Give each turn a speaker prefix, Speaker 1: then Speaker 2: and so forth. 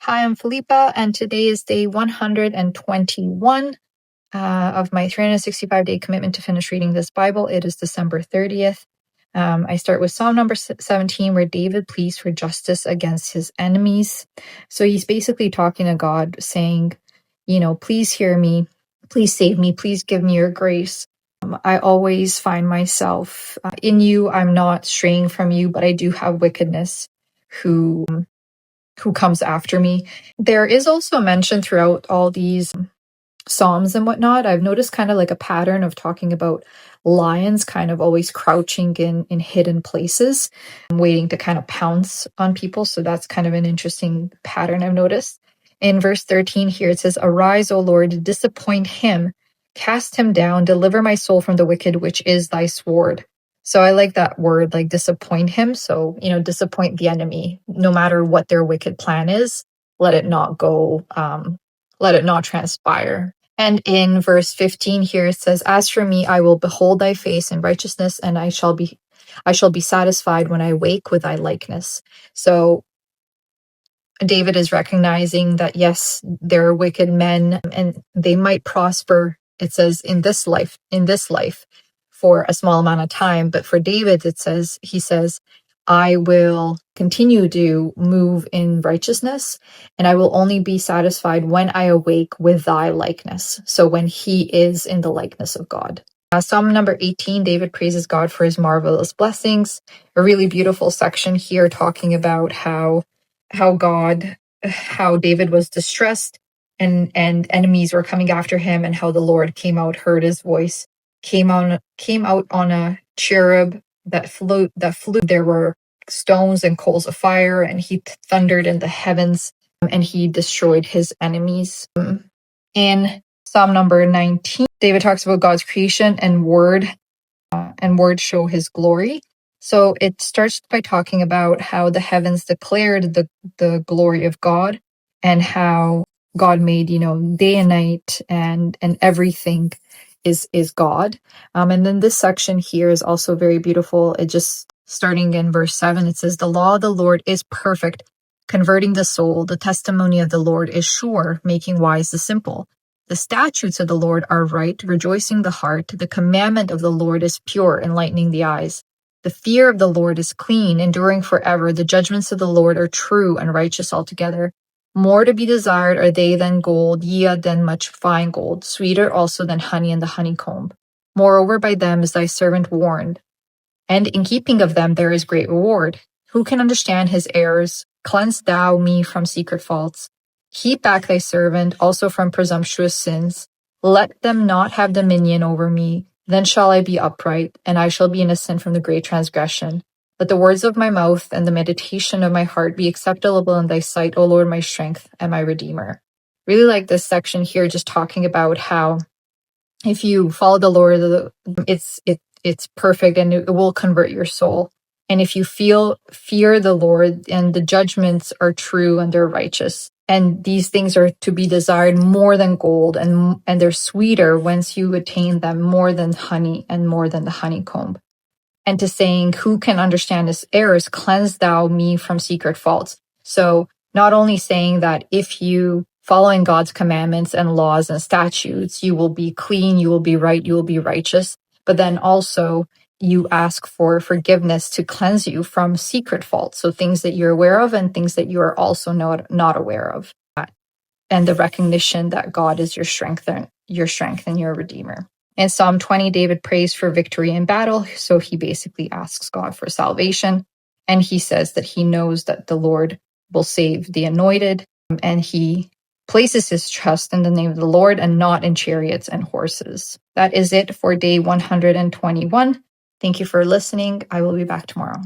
Speaker 1: Hi, I'm Philippa, and today is day 121 of my 365-day commitment to finish reading this Bible. It is December 30th. I start with Psalm number 17, where David pleads for justice against his enemies. So he's basically talking to God, saying, please hear me, please save me, please give me your grace. I always find myself in you. I'm not straying from you, but I do have wickedness who comes after me. There is also a mention throughout all these Psalms and whatnot. I've noticed kind of like a pattern of talking about lions kind of always crouching in hidden places, waiting to kind of pounce on people. So that's kind of an interesting pattern I've noticed. In verse 13 here, it says, "Arise, O Lord, disappoint him, cast him down, deliver my soul from the wicked, which is thy sword." So I like that word, like disappoint him. So, disappoint the enemy, no matter what their wicked plan is, let it not go, let it not transpire. And in verse 15 here, it says, "As for me, I will behold thy face in righteousness, and I shall be satisfied when I wake with thy likeness." So David is recognizing that, yes, there are wicked men and they might prosper. It says in this life, for a small amount of time. But for David, he says, I will continue to move in righteousness, and I will only be satisfied when I awake with thy likeness. So when he is in the likeness of God. Psalm number 18, David praises God for his marvelous blessings. A really beautiful section here talking about how David was distressed and enemies were coming after him, and how the Lord came out, heard his voice, came out on a cherub that flew. There were stones and coals of fire, and he thundered in the heavens, and he destroyed his enemies. In Psalm number 19, David talks about God's creation and word show his glory. So it starts by talking about how the heavens declared the glory of God, and how God made, day and night, and everything is God. And then this section here is also very beautiful. It just starting in verse 7, it says, "The law of the Lord is perfect, converting the soul. The testimony of the Lord is sure, making wise the simple. The statutes of the Lord are right, rejoicing the heart. The commandment of the Lord is pure, enlightening the eyes. The fear of the Lord is clean, enduring forever. The judgments of the Lord are true and righteous altogether. More to be desired are they than gold, yea, than much fine gold, sweeter also than honey and the honeycomb. Moreover, by them is thy servant warned, and in keeping of them there is great reward. Who can understand his errors? Cleanse thou me from secret faults. Keep back thy servant also from presumptuous sins. Let them not have dominion over me. Then shall I be upright, and I shall be innocent from the great transgression. Let the words of my mouth and the meditation of my heart be acceptable in thy sight, O Lord, my strength and my redeemer." Really like this section here, just talking about how if you follow the Lord, it's perfect, and it will convert your soul. And if you fear the Lord, and the judgments are true and they're righteous, and these things are to be desired more than gold, and they're sweeter once you attain them, more than honey and more than the honeycomb. And to saying, who can understand his errors? Cleanse thou me from secret faults. So not only saying that if you following God's commandments and laws and statutes, you will be clean, you will be right, you will be righteous, but then also you ask for forgiveness to cleanse you from secret faults. So things that you're aware of and things that you are also not aware of. And the recognition that God is your strength and your redeemer. In Psalm 20, David prays for victory in battle. So he basically asks God for salvation. And he says that he knows that the Lord will save the anointed. And he places his trust in the name of the Lord and not in chariots and horses. That is it for day 121. Thank you for listening. I will be back tomorrow.